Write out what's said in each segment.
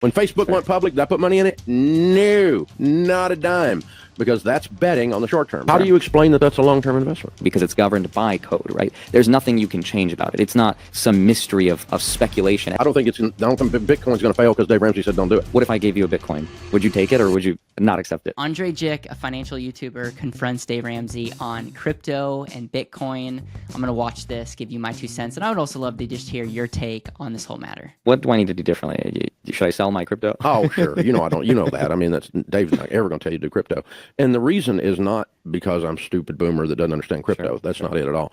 When Facebook went public, did I put money in it? No, not a dime, because that's betting on the short term. How do you explain that that's a long-term investment? Because it's governed by code, right? There's nothing you can change about it. It's not some mystery of speculation. I don't think Bitcoin's going to fail because Dave Ramsey said don't do it. What if I gave you a Bitcoin? Would you take it or would you not accept it? Andrei Jikh, a financial YouTuber, confronts Dave Ramsey on crypto and Bitcoin. I'm going to watch this, give you my 2 cents, and I would also love to just hear your take on this whole matter. What do I need to do differently? Should I sell my crypto? Oh, sure. I don't. You know that. I mean, Dave's not ever going to tell you to do crypto. And the reason is not because I'm a stupid boomer that doesn't understand crypto. Sure. That's not it at all.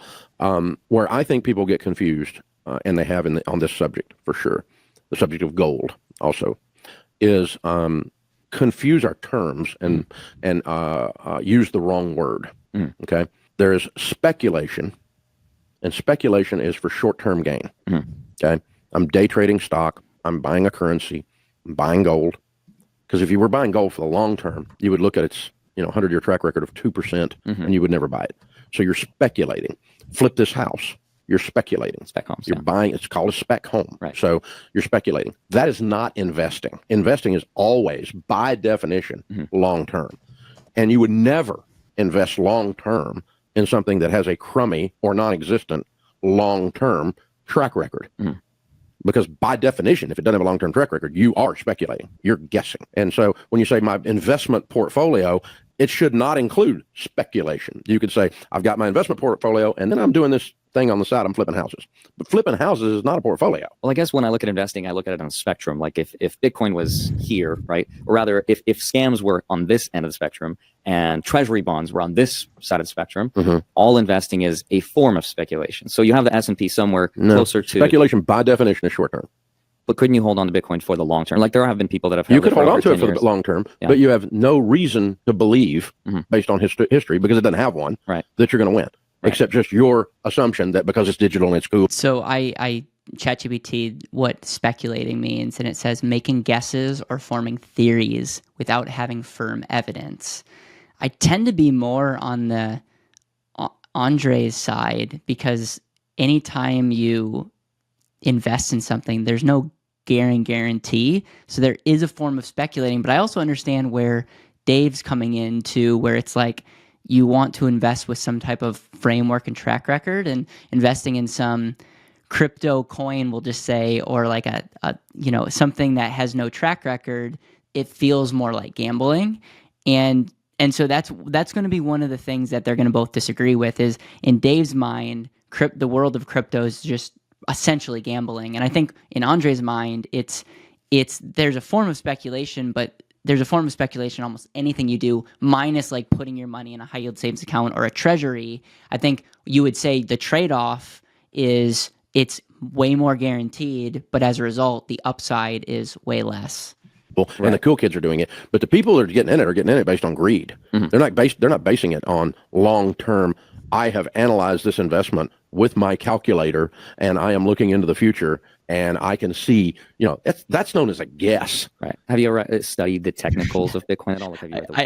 Where I think people get confused, and they have on this subject for sure, the subject of gold also, is confuse our terms and use the wrong word. Okay, there's speculation, and speculation is for short-term gain. Okay, I'm day trading stock. I'm buying a currency. I'm buying gold. Because if you were buying gold for the long term, you would look at its 100-year track record of 2%, and you would never buy it. So you're speculating. Flip this house. You're speculating. Spec homes. You're buying. It's called a spec home. Right. So you're speculating. That is not investing. Investing is always, by definition, long term. And you would never invest long term in something that has a crummy or non-existent long term track record. Because by definition, if it doesn't have a long-term track record, you are speculating. You're guessing. And so when you say my investment portfolio, it should not include speculation. You could say, I've got my investment portfolio, and then I'm doing this thing on the side. I'm flipping houses. But flipping houses is not a portfolio. Well, I guess when I look at investing, I look at it on a spectrum. Like if Bitcoin was here, right? Or rather, if scams were on this end of the spectrum and treasury bonds were on this side of the spectrum, all investing is a form of speculation. So you have the S&P somewhere closer to... Speculation, by definition, is short term. But couldn't you hold on to Bitcoin for the long term? Like there have been people that have... You could hold on to it for the long term, but you have no reason to believe, based on history, because it doesn't have one, that you're going to win. Right. Except just your assumption that because it's digital and it's cool. So I ChatGPT what speculating means, and it says making guesses or forming theories without having firm evidence. I tend to be more on the Andrei's side, because anytime you invest in something, there's no guarantee. So there is a form of speculating, but I also understand where Dave's coming into, where it's like, you want to invest with some type of framework and track record, and investing in some crypto coin, we'll just say, or like a something that has no track record, it feels more like gambling. And so that's going to be one of the things that they're going to both disagree with, is in Dave's mind, the world of crypto is just essentially gambling. And I think in Andrei's mind, there's a form of speculation, but there's a form of speculation almost anything you do, minus like putting your money in a high yield savings account or a treasury. I think you would say the trade-off is it's way more guaranteed, but as a result, the upside is way less. And the cool kids are doing it, but the people that are getting in it based on greed. They're not basing it on long-term. I have analyzed this investment with my calculator, and I am looking into the future, and I can see, that's known as a guess. Right. Have you ever studied the technicals of Bitcoin at all?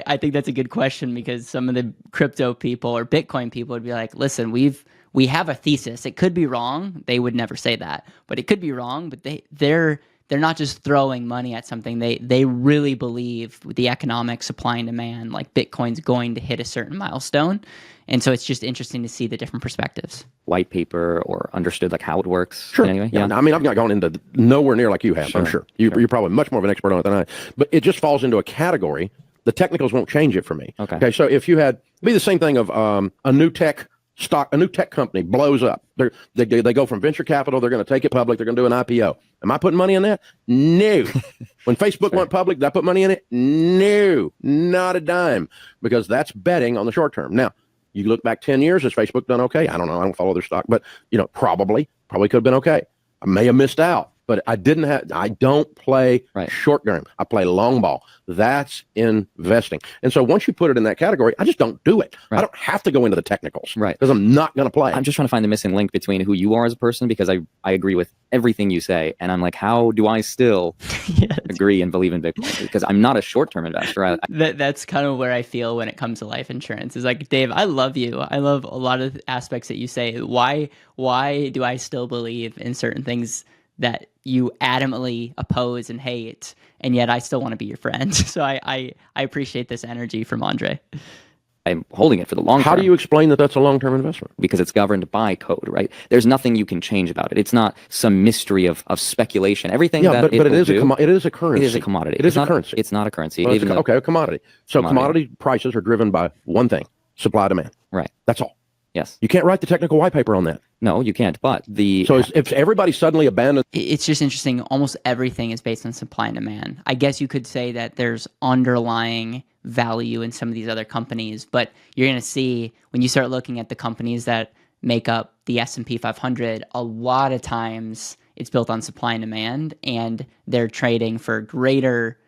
I think that's a good question, because some of the crypto people or Bitcoin people would be like, listen, we have a thesis. It could be wrong. They would never say that, but it could be wrong. But they're not just throwing money at something. They really believe with the economic supply and demand, like Bitcoin's going to hit a certain milestone. And so it's just interesting to see the different perspectives. White paper or understood like how it works. Sure. Anyway, yeah. I mean, I've not gone into nowhere near like you have. I'm sure. You're probably much more of an expert on it than I. But it just falls into a category. The technicals won't change it for me. Okay. So if you had be the same thing of a new tech company blows up. They go from venture capital. They're going to take it public. They're going to do an IPO. Am I putting money in that? No. When Facebook went public, did I put money in it? No, not a dime, because that's betting on the short term. Now, you look back 10 years, has Facebook done okay? I don't know. I don't follow their stock, but probably could have been okay. I may have missed out, but I don't play short game. I play long ball. That's investing. And so once you put it in that category, I just don't do it. I don't have to go into the technicals, because I'm not going to play. I'm just trying to find the missing link between who you are as a person, because I agree with everything you say. And I'm like, how do I still agree and believe in Bitcoin? Because I'm not a short-term investor. That's kind of where I feel when it comes to life insurance. It's like, Dave, I love you. I love a lot of aspects that you say. Why do I still believe in certain things that you adamantly oppose and hate, and yet I still want to be your friend. So I appreciate this energy from Andrei. I'm holding it for the long term. How do you explain that that's a long-term investment? Because it's governed by code, right? There's nothing you can change about it. It's not some mystery of speculation. Everything but it is it is a currency. It is a commodity. It is a currency. It's not a currency. Well, a commodity. So commodity prices are driven by one thing: supply demand. Right. That's all. Yes. You can't write the technical white paper on that. No, you can't. But if everybody suddenly abandoned, it's just interesting. Almost everything is based on supply and demand. I guess you could say that there's underlying value in some of these other companies, but you're going to see when you start looking at the companies that make up the S&P 500, a lot of times it's built on supply and demand, and they're trading for greater,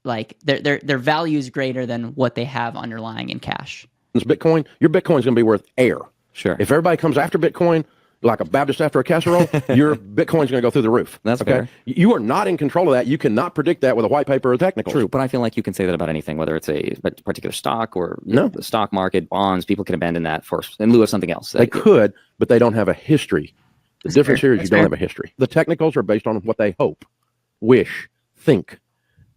like their value is greater than what they have underlying in cash. Bitcoin, your Bitcoin's going to be worth air. Sure. If everybody comes after Bitcoin, like a Baptist after a casserole, your Bitcoin's going to go through the roof. That's okay. Fair. You are not in control of that. You cannot predict that with a white paper or technical. True, but I feel like you can say that about anything, whether it's a particular stock or the stock market, bonds. People can abandon that in lieu of something else. They could, but they don't have a history. The difference here is you don't have a history. The technicals are based on what they hope, wish, think.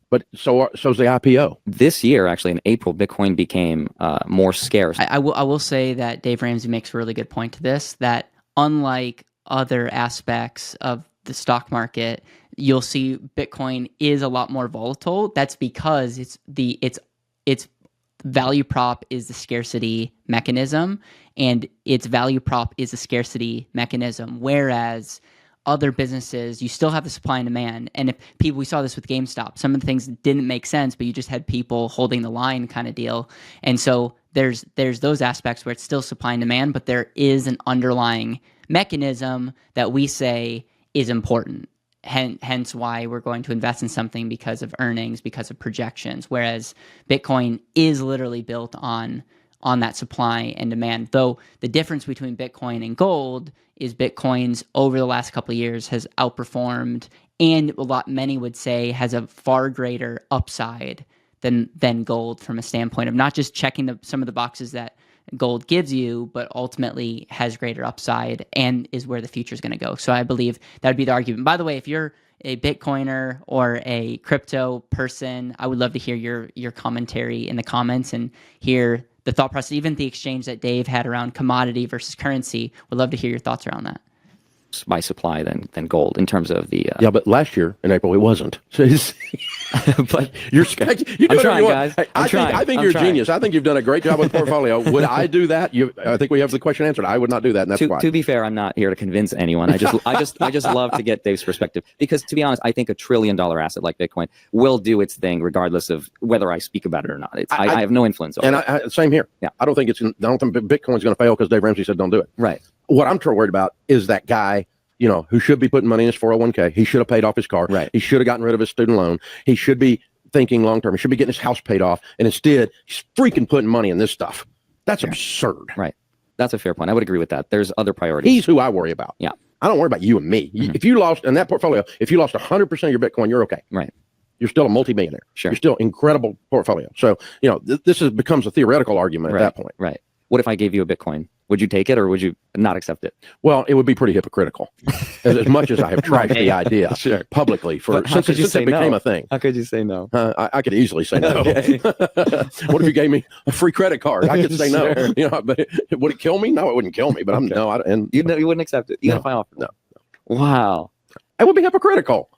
But so's the IPO. This year, actually, in April, Bitcoin became more scarce. I will say that Dave Ramsey makes a really good point to this, that unlike other aspects of the stock market, you'll see Bitcoin is a lot more volatile. That's because its value prop is the scarcity mechanism, and its value prop is a scarcity mechanism. Whereas other businesses, you still have the supply and demand. And if we saw this with GameStop, some of the things didn't make sense, but you just had people holding the line kind of deal. And so there's those aspects where it's still supply and demand, but there is an underlying mechanism that we say is important. Hence why we're going to invest in something because of earnings, because of projections. Whereas Bitcoin is literally built on that supply and demand. Though the difference between Bitcoin and gold is Bitcoin's over the last couple of years has outperformed, and many would say has a far greater upside than gold from a standpoint of not just checking some of the boxes that gold gives you, but ultimately has greater upside and is where the future is going to go. So I believe that would be the argument. By the way, if you're a Bitcoiner or a crypto person, I would love to hear your commentary in the comments and hear the thought process, even the exchange that Dave had around commodity versus currency. Would love to hear your thoughts around that. By supply than gold in terms of the yeah, but last year in April it wasn't. So but you're I'm trying, guys. I think you're a genius. I think you've done a great job with the portfolio. Would I do that? I think we have the question answered. I would not do that, and that's why. To be fair, I'm not here to convince anyone. I just love to get Dave's perspective, because to be honest, I think $1 trillion asset like Bitcoin will do its thing regardless of whether I speak about it or not. I have no influence over it. And same here. Yeah, I don't think Bitcoin's going to fail because Dave Ramsey said don't do it. Right. What I'm worried about is that guy, who should be putting money in his 401k. He should have paid off his car. Right. He should have gotten rid of his student loan. He should be thinking long term. He should be getting his house paid off. And instead, he's freaking putting money in this stuff. That's absurd. Right. That's a fair point. I would agree with that. There's other priorities. He's who I worry about. Yeah. I don't worry about you and me. Mm-hmm. If you lost in that portfolio, if you lost 100% of your Bitcoin, you're okay. Right. You're still a multimillionaire. Sure. You're still incredible portfolio. So, this becomes a theoretical argument at that point. Right. What if I gave you a Bitcoin? Would you take it or would you not accept it? Well, it would be pretty hypocritical. as much as I have tried the idea publicly since it became a thing. How could you say no? I could easily say no. What if you gave me a free credit card? I could say no. But would it kill me? No, it wouldn't kill me. But you wouldn't accept it. Even if I offered. No. Wow. It would be hypocritical.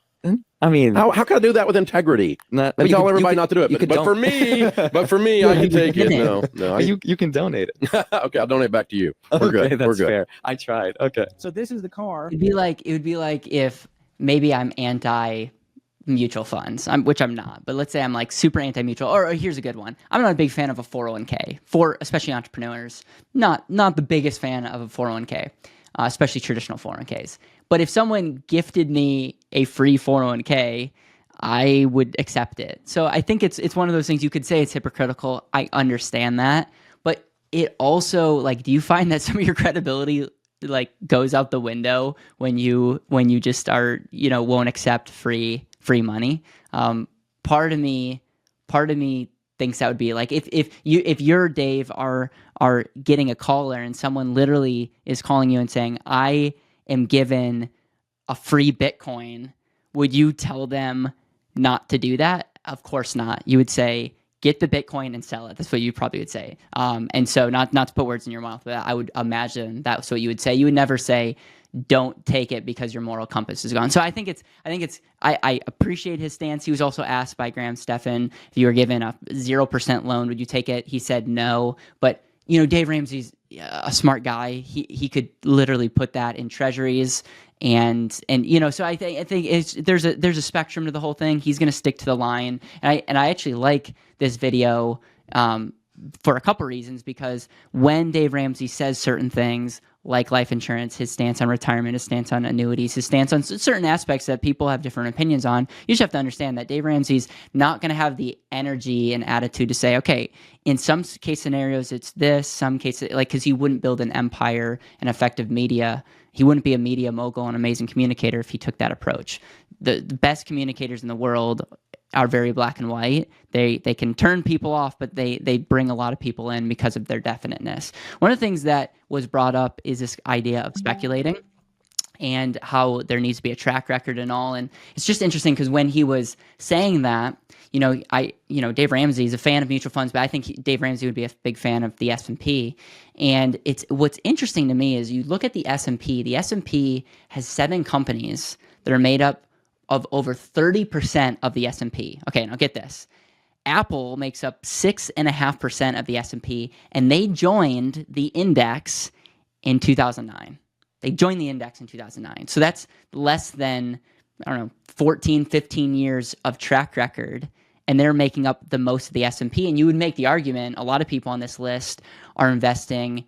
I mean, how can I do that with integrity? Tell everybody not to do it. But for me, I can take it. No. You can donate it. Okay, I'll donate back to you. We're good. That's We're good. Fair. I tried. Okay. So this is the car. It would be like if maybe I'm anti mutual funds, which I'm not, but let's say I'm like super anti-mutual. Or here's a good one. I'm not a big fan of a 401k for especially entrepreneurs. Not the biggest fan of a 401k, especially traditional 401ks. But if someone gifted me a free 401k, I would accept it. So I think it's one of those things you could say it's hypocritical. I understand that. But it also, do you find that some of your credibility goes out the window when you just start, won't accept free money? Part of me thinks that would be if you're Dave are getting a caller and someone literally is calling you and saying, I am given a free Bitcoin, would you tell them not to do that? Of course not. You would say, get the Bitcoin and sell it. That's what you probably would say. And so not to put words in your mouth, but I would imagine that's what you would say. You would never say, don't take it because your moral compass is gone. So I appreciate his stance. He was also asked by Graham Stephan, if you were given a 0% loan, would you take it? He said no. But, Dave Ramsey's a smart guy. He could literally put that in treasuries. And so I think there's a spectrum to the whole thing. He's going to stick to the line. And I actually like this video for a couple reasons, because when Dave Ramsey says certain things like life insurance, his stance on retirement, his stance on annuities, his stance on certain aspects that people have different opinions on, you just have to understand that Dave Ramsey's not going to have the energy and attitude to say, okay, in some case scenarios it's this, some cases, because he wouldn't build an empire and effective media. He wouldn't be a media mogul and amazing communicator if he took that approach. The best communicators in the world are very black and white. They can turn people off, but they bring a lot of people in because of their definiteness. One of the things that was brought up is this idea of speculating and how there needs to be a track record and all. And it's just interesting because when he was saying that, Dave Ramsey is a fan of mutual funds, but I think Dave Ramsey would be a big fan of the S&P. And what's interesting to me is you look at the S&P. The S&P has 7 companies that are made up of over 30% of the S&P. Okay, now get this. Apple makes up 6.5% of the S&P, and they joined the index in 2009. They joined the index in 2009. So that's less than, 14, 15 years of track record, and they're making up the most of the S&P. And you would make the argument, a lot of people on this list are investing,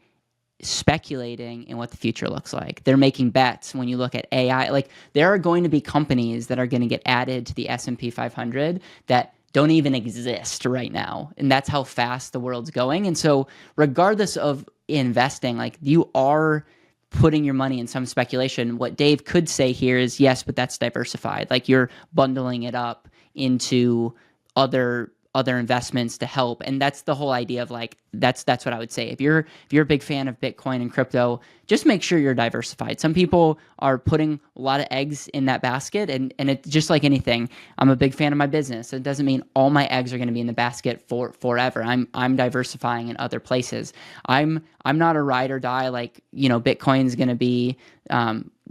speculating in what the future looks like. They're making bets. When you look at AI, there are going to be companies that are going to get added to the S&P 500 that don't even exist right now. And that's how fast the world's going. And so regardless of investing, you are putting your money in some speculation. What Dave could say here is, yes, but that's diversified. You're bundling it up into other investments to help. And that's the whole idea of that's what I would say. If you're a big fan of Bitcoin and crypto, just make sure you're diversified. Some people are putting a lot of eggs in that basket, and it's just like anything. I'm a big fan of my business. It doesn't mean all my eggs are going to be in the basket forever. I'm diversifying in other places. I'm not a ride or die Bitcoin's going to be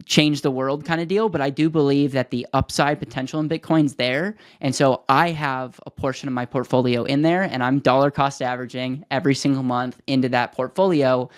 change the world kind of deal, but I do believe that the upside potential in Bitcoin's there. And so I have a portion of my portfolio in there, and I'm dollar cost averaging every single month into that portfolio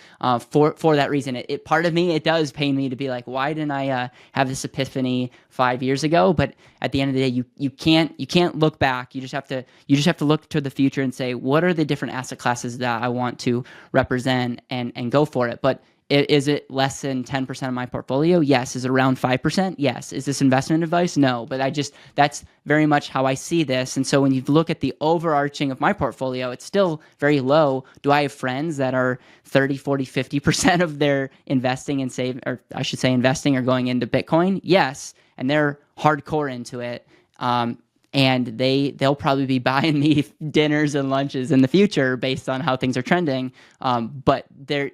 for that reason. It part of me, it does pain me to be like, why didn't I have this epiphany 5 years ago? But at the end of the day, you can't look back. You just have to look to the future and say, what are the different asset classes that I want to represent and go for it. But is it less than 10% of my portfolio? Yes. Is it around 5%? Yes. Is this investment advice? No. But that's very much how I see this. And so when you look at the overarching of my portfolio, it's still very low. Do I have friends that are 30, 40, 50% of their investing investing or going into Bitcoin? Yes. And they're hardcore into it. And they'll probably be buying me dinners and lunches in the future based on how things are trending.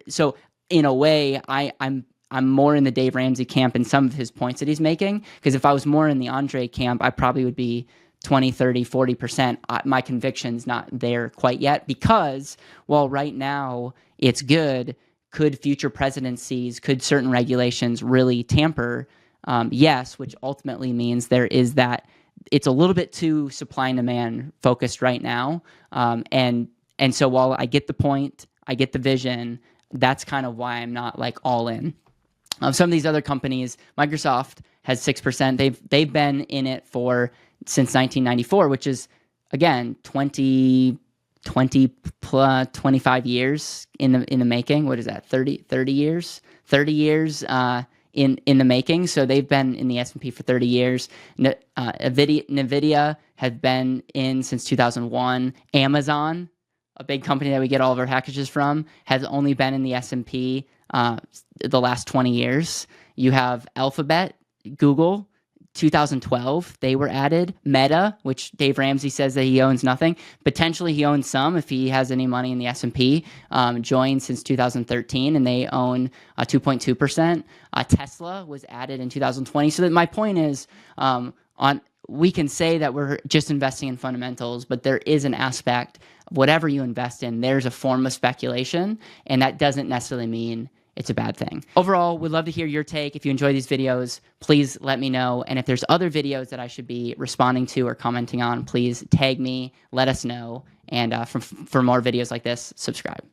So in a way, I'm more in the Dave Ramsey camp in some of his points that he's making, because if I was more in the Andrei camp, I probably would be 20, 30, 40%. My conviction's not there quite yet, because while right now it's good, could future presidencies, could certain regulations really tamper? Yes, which ultimately means there is that it's a little bit too supply and demand focused right now. And so while I get the point, I get the vision, that's kind of why I'm not all in. Some of these other companies, Microsoft has 6%. They've been in it since 1994, which is again 20 plus 25 years in the making. What is that? 30 years? 30 years in the making. So they've been in the S&P for 30 years. NVIDIA has been in since 2001. Amazon, a big company that we get all of our packages from, has only been in the S&P the last 20 years. You have Alphabet, Google, 2012, they were added. Meta, which Dave Ramsey says that he owns nothing. Potentially he owns some if he has any money in the S&P. Joined since 2013, and they own 2.2%. Tesla was added in 2020. So that my point is, we can say that we're just investing in fundamentals, but there is an aspect, whatever you invest in, there's a form of speculation, and that doesn't necessarily mean it's a bad thing. Overall, we'd love to hear your take. If you enjoy these videos, please let me know. And if there's other videos that I should be responding to or commenting on, please tag me, let us know. And for more videos like this, subscribe.